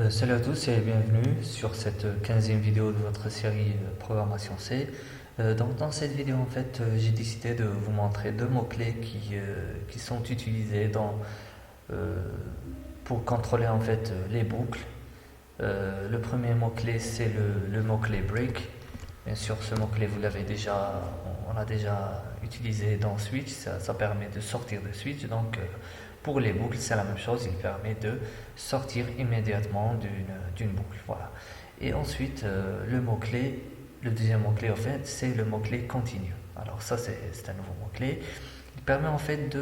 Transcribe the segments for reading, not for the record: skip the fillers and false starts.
Salut à tous et bienvenue sur cette 15e vidéo de votre série Programmation C. Donc dans cette vidéo en fait j'ai décidé de vous montrer deux mots-clés qui sont utilisés euh, pour contrôler en fait les boucles. Le premier mot-clé c'est le mot-clé break. Bien sûr ce mot-clé on l'a déjà utilisé dans Switch, ça permet de sortir de Switch. Donc pour les boucles c'est la même chose, il permet de sortir immédiatement d'une boucle. Voilà. Et ensuite le deuxième mot-clé en fait c'est le mot-clé continue. Alors ça c'est un nouveau mot-clé. Il permet en fait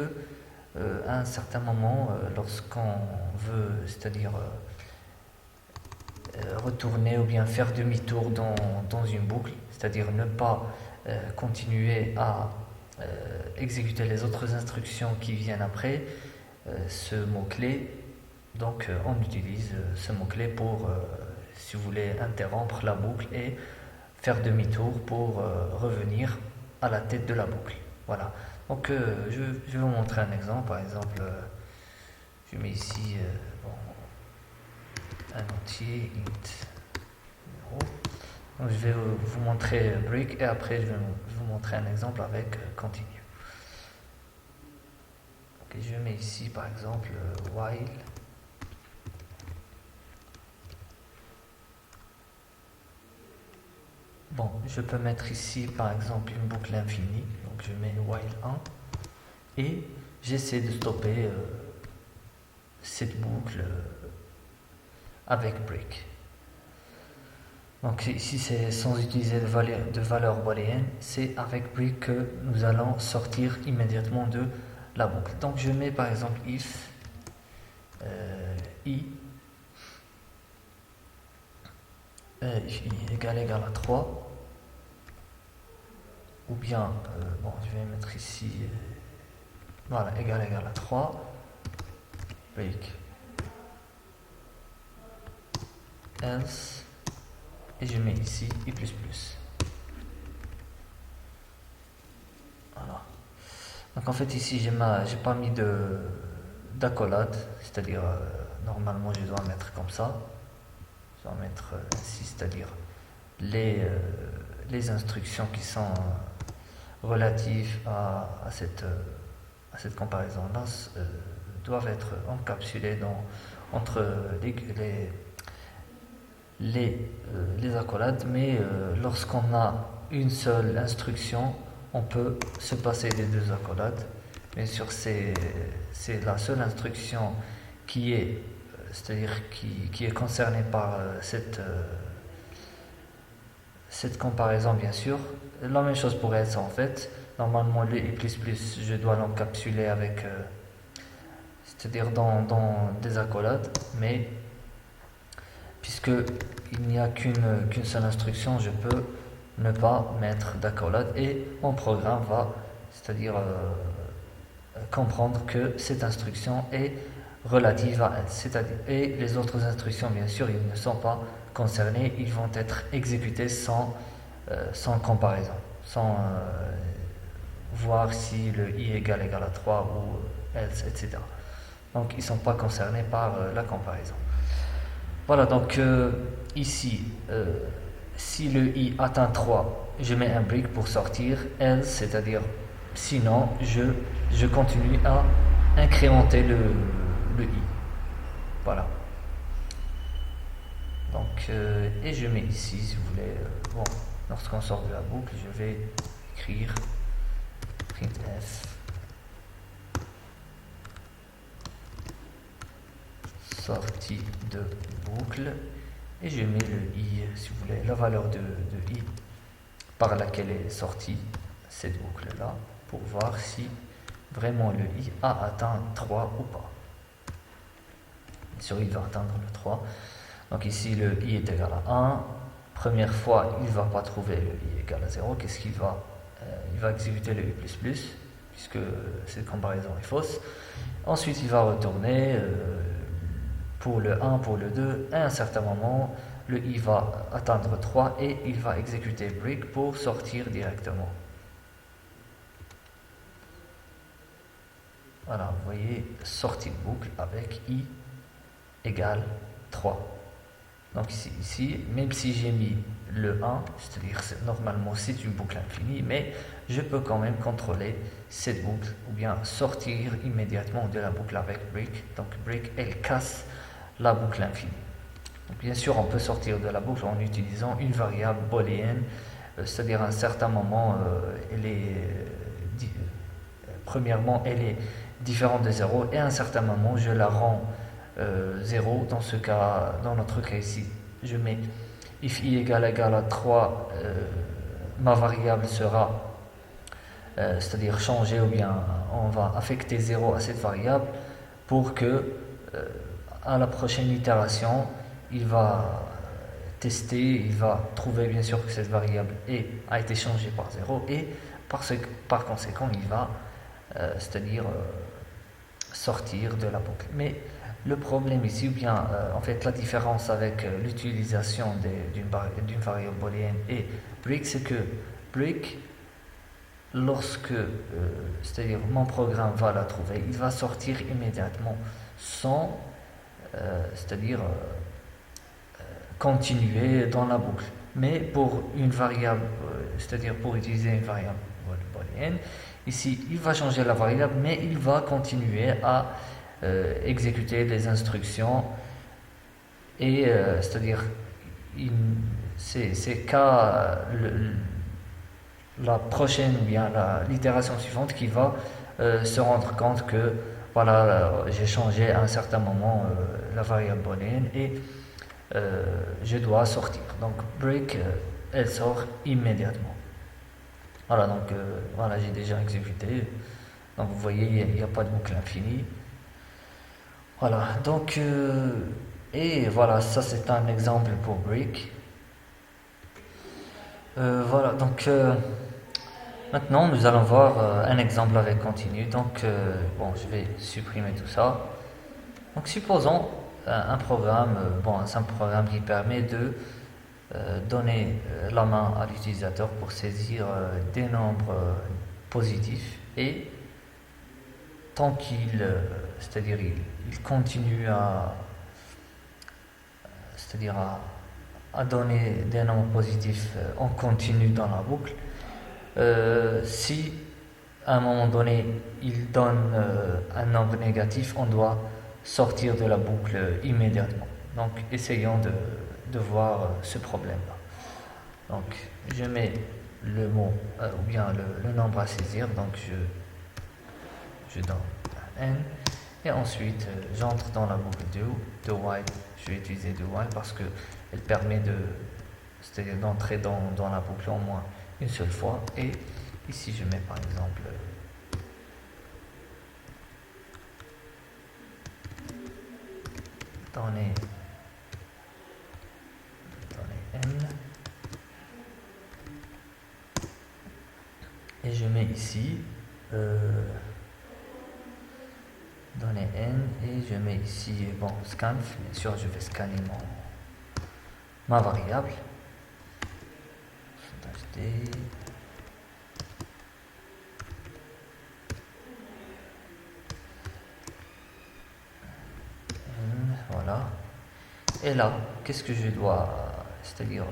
à un certain moment, lorsqu'on veut, c'est-à-dire retourner ou bien faire demi-tour dans une boucle, c'est-à-dire ne pas continuer à exécuter les autres instructions qui viennent après ce mot-clé. Donc on utilise ce mot-clé pour, si vous voulez, interrompre la boucle et faire demi-tour pour revenir à la tête de la boucle. Voilà. Donc je vais vous montrer un exemple. Par exemple, je mets ici un entier int numéro. Donc je vais vous montrer break et après je vais vous montrer un exemple avec continue. Okay, je mets ici par exemple while. Bon, je peux mettre ici par exemple une boucle infinie. Donc je mets while 1 et j'essaie de stopper cette boucle avec break. Donc ici c'est sans utiliser de valeur booléenne, c'est avec break que nous allons sortir immédiatement de la boucle. Donc je mets par exemple if i égale à 3, ou bien bon je vais mettre ici voilà, égal à 3, break else, et je mets ici i++. Voilà. Donc en fait ici j'ai pas mis d'accolade, c'est-à-dire normalement je dois mettre comme ça, je dois mettre ainsi, c'est-à-dire les instructions qui sont relatives à cette comparaison-là doivent être encapsulées entre les accolades, mais lorsqu'on a une seule instruction, on peut se passer des deux accolades. Bien sûr, c'est la seule instruction qui est, c'est-à-dire qui est concernée par cette comparaison, bien sûr. La même chose pour else en fait. Normalement, le i++, je dois l'encapsuler avec, c'est-à-dire dans des accolades, mais puisque il n'y a qu'une seule instruction, je peux ne pas mettre d'accolade et mon programme va, c'est-à-dire comprendre que cette instruction est relative à elle. C'est-à-dire, et les autres instructions, bien sûr, ils ne sont pas concernées, ils vont être exécutés sans comparaison, sans voir si le i égale à 3 ou else, etc. Donc ils ne sont pas concernés par la comparaison. Voilà, donc ici, si le i atteint 3, je mets un break pour sortir, else, c'est-à-dire sinon, je continue à incrémenter le i. Voilà. Donc, et je mets ici, si vous voulez, bon, lorsqu'on sort de la boucle, je vais écrire printf sortie de boucle et je mets le i, si vous voulez, la valeur de i par laquelle est sortie cette boucle là pour voir si vraiment le i a atteint 3 ou pas. Bien sûr, il va atteindre le 3. Donc ici le i est égal à 1. Première fois, il ne va pas trouver le i égal à 0. Qu'est-ce qu'il va il va exécuter le i++, puisque cette comparaison est fausse. Ensuite, il va retourner pour le 1, pour le 2, et à un certain moment, le i va atteindre 3 et il va exécuter break pour sortir directement. Voilà, vous voyez, sortie de boucle avec i égale 3. Donc ici, même si j'ai mis le 1, c'est-à-dire normalement c'est une boucle infinie, mais je peux quand même contrôler cette boucle ou bien sortir immédiatement de la boucle avec break. Donc break, elle casse la boucle infinie. Donc, bien sûr, on peut sortir de la boucle en utilisant une variable booléenne, c'est-à-dire à un certain moment, premièrement, elle est différente de 0 et à un certain moment, je la rends 0. Dans notre cas ici, je mets if i égale à 3, ma variable sera, c'est-à-dire changer ou bien on va affecter 0 à cette variable pour que à la prochaine itération, il va tester, il va trouver bien sûr que cette variable a été changée par 0 et par conséquent, il va, c'est-à-dire sortir de la boucle. Mais le problème ici, ou bien en fait la différence avec l'utilisation d'une variable booléenne et break, c'est que break, lorsque c'est-à-dire mon programme va la trouver, il va sortir immédiatement sans c'est-à-dire continuer dans la boucle. Mais pour une variable, c'est-à-dire pour utiliser une variable booléenne, ici il va changer la variable, mais il va continuer à exécuter les instructions et c'est-à-dire c'est qu'à la prochaine ou bien l'itération suivante qui va se rendre compte que voilà, j'ai changé à un certain moment la variable booléenne et je dois sortir. Donc break, elle sort immédiatement. Voilà, donc voilà, j'ai déjà exécuté. Donc vous voyez, il n'y a pas de boucle infinie. Voilà, donc et voilà, ça c'est un exemple pour break. Voilà, donc maintenant nous allons voir un exemple avec continue. Donc bon, je vais supprimer tout ça. Donc supposons un programme, un simple programme qui permet de donner la main à l'utilisateur pour saisir des nombres positifs et tant qu'il, c'est-à-dire il continue c'est-à-dire à donner des nombres positifs en continu dans la boucle. Si à un moment donné il donne un nombre négatif, on doit sortir de la boucle immédiatement. Donc essayons de voir ce problème-là. Donc je mets le mot ou bien le nombre à saisir, donc je donne un n et ensuite j'entre dans la boucle de while. Je vais utiliser de while parce que elle permet c'est-à-dire d'entrer dans la boucle au moins une seule fois. Et ici je mets par exemple donner n et je mets ici donner n et je mets ici scan. Bien sûr je vais scanner ma variable voilà. Et là, qu'est-ce que je dois, c'est-à-dire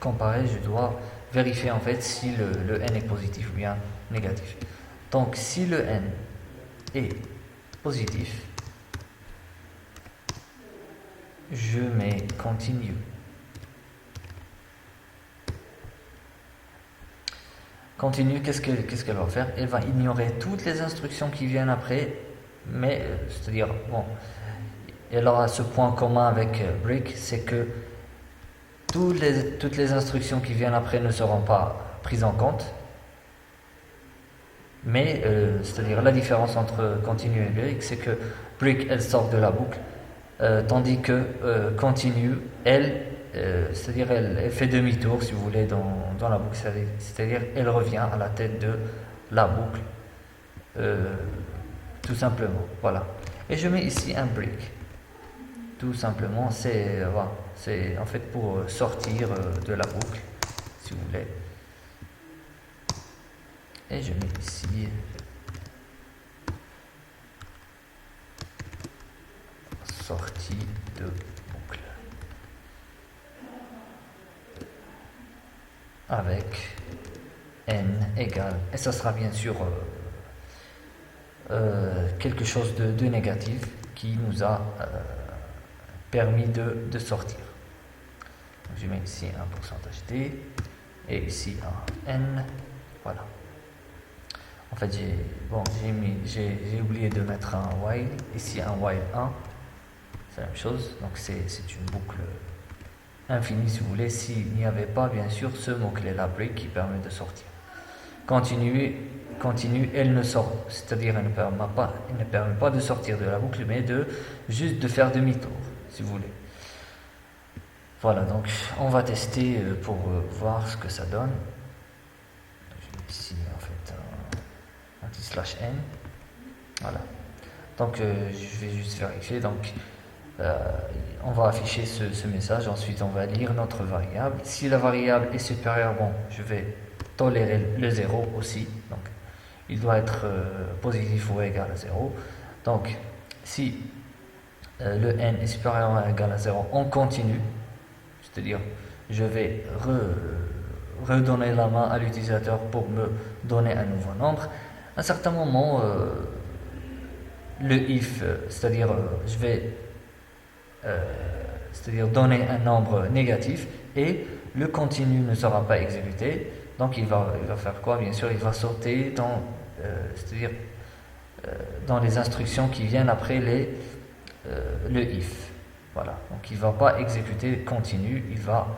comparer, je dois vérifier en fait si le n est positif ou bien négatif. Donc si le n est positif, je mets continue. Continue, qu'est-ce qu'elle va faire? Elle va ignorer toutes les instructions qui viennent après, mais c'est-à-dire, elle aura ce point commun avec break, c'est que toutes les instructions qui viennent après ne seront pas prises en compte. Mais c'est-à-dire la différence entre continue et break, c'est que break elle sort de la boucle, tandis que continue elle, c'est-à-dire elle fait demi-tour si vous voulez dans la boucle, c'est-à-dire elle revient à la tête de la boucle, tout simplement. Voilà. Et je mets ici un break. Tout simplement, c'est en fait pour sortir de la boucle, si vous voulez. Et je mets ici sortie de boucle. avec n égale, et ça sera bien sûr quelque chose de négatif qui nous a permis de sortir. Donc, je mets ici un pourcentage d et ici un n. Voilà. En fait, j'ai oublié de mettre un while. Ici un while 1. C'est la même chose. Donc c'est une boucle infinie si vous voulez. S'il n'y avait pas bien sûr ce mot-clé là, break, qui permet de sortir. Continue, elle ne sort. C'est-à-dire elle ne permet pas de sortir de la boucle, mais juste de faire demi-tour, si vous voulez. Voilà, donc on va tester pour voir ce que ça donne. Je mets ici en fait un petit slash n. Voilà. Donc je vais juste vérifier. Donc on va afficher ce message. Ensuite on va lire notre variable. Si la variable est supérieure, bon, je vais tolérer le 0 aussi. Donc il doit être positif ou égal à 0. Donc si le n est supérieur ou égal à 0, on continue. C'est-à-dire, je vais redonner la main à l'utilisateur pour me donner un nouveau nombre. À un certain moment, le if, c'est-à-dire, je vais donner un nombre négatif et le continu ne sera pas exécuté. Donc, il va faire quoi? Bien sûr, il va sauter c'est-à-dire dans les instructions qui viennent après le if. Voilà, donc il ne va pas exécuter continu, il va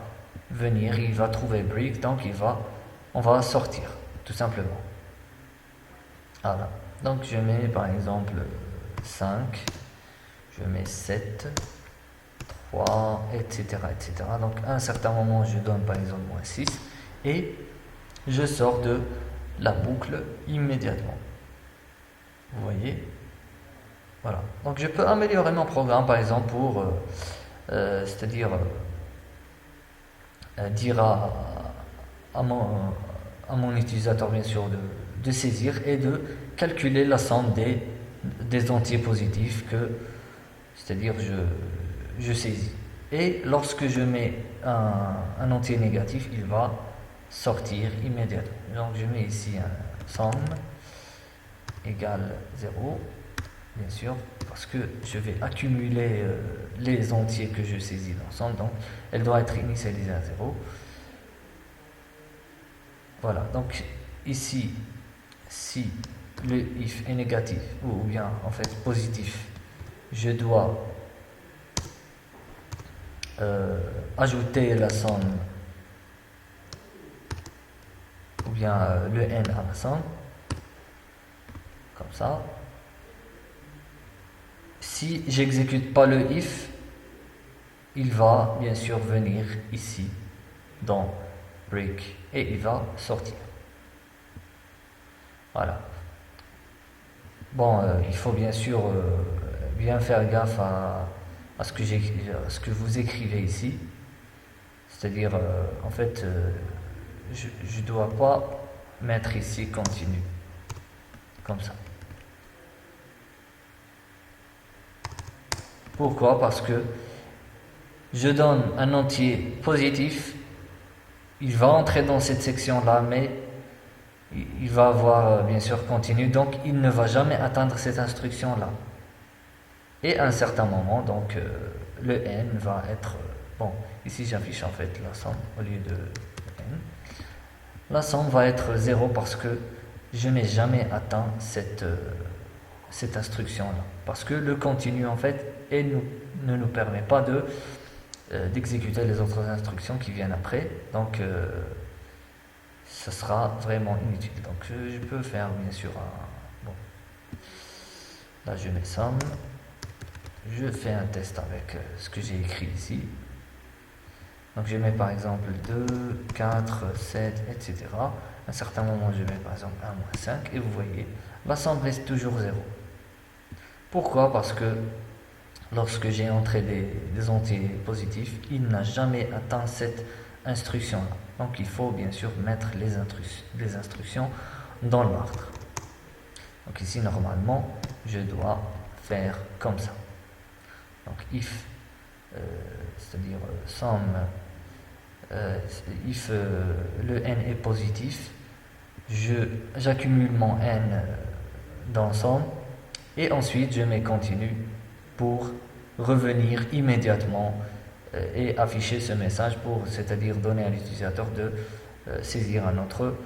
venir, il va trouver break, donc on va sortir, tout simplement. Voilà, donc je mets par exemple 5, je mets 7, 3, etc. etc. Donc à un certain moment, je donne par exemple moins 6 et je sors de la boucle immédiatement. Vous voyez? Voilà. Donc je peux améliorer mon programme par exemple pour c'est-à-dire dire à mon utilisateur bien sûr de saisir et de calculer la somme des entiers positifs c'est-à-dire je saisis. Et lorsque je mets un entier négatif, il va sortir immédiatement. Donc je mets ici un somme égale 0. Bien sûr, parce que je vais accumuler les entiers que je saisis d'ensemble, donc elle doit être initialisée à 0. Voilà, donc ici, si le if est négatif, ou bien en fait positif, je dois ajouter la somme, ou bien le n à la somme, comme ça. Si j'exécute pas le if, il va bien sûr venir ici dans break et il va sortir. Voilà. Bon, il faut bien sûr bien faire gaffe à ce que vous écrivez ici. C'est-à-dire, en fait, je ne dois pas mettre ici continue, comme ça. Pourquoi? Parce que je donne un entier positif, il va entrer dans cette section-là, mais il va avoir bien sûr continu, donc il ne va jamais atteindre cette instruction-là. Et à un certain moment, donc le n va être... bon, ici j'affiche en fait la somme au lieu de n. La somme va être 0 parce que je n'ai jamais atteint cette instruction-là. Parce que le continu en fait ne nous permet pas d'exécuter les autres instructions qui viennent après. Donc ça sera vraiment inutile. Donc je peux faire bien sûr bon. Là je mets somme. Je fais un test avec ce que j'ai écrit ici. Donc je mets par exemple 2, 4, 7, etc. À un certain moment je mets par exemple 1, moins 5 et vous voyez, la somme reste toujours 0. Pourquoi? Parce que lorsque j'ai entré des entiers positifs, il n'a jamais atteint cette instruction-là. Donc il faut bien sûr mettre les instructions dans l'ordre. Donc ici normalement, je dois faire comme ça. Donc if, c'est-à-dire somme euh, if le n est positif, j'accumule mon n dans somme et ensuite je mets continue pour revenir immédiatement et afficher ce message c'est-à-dire donner à l'utilisateur de saisir un autre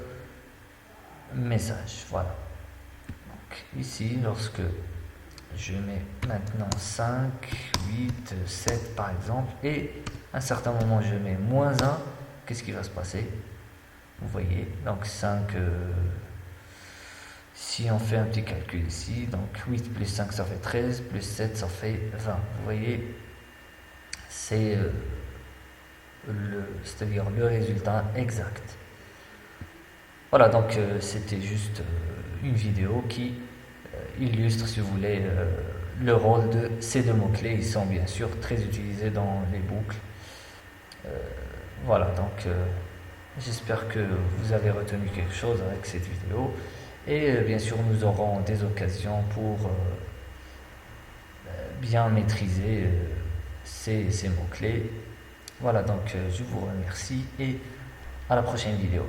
message. Voilà. Donc ici, lorsque je mets maintenant 5, 8, 7 par exemple, et à un certain moment je mets -1, qu'est-ce qui va se passer? Vous voyez, donc 5, si on fait un petit calcul ici, donc 8 plus 5 ça fait 13, plus 7 ça fait 20. Vous voyez, c'est c'est-à-dire le résultat exact. Voilà, donc c'était juste une vidéo qui illustre, si vous voulez, le rôle de ces deux mots-clés. Ils sont bien sûr très utilisés dans les boucles. Voilà, donc j'espère que vous avez retenu quelque chose avec cette vidéo. Et bien sûr, nous aurons des occasions pour bien maîtriser ces mots-clés. Voilà, donc je vous remercie et à la prochaine vidéo.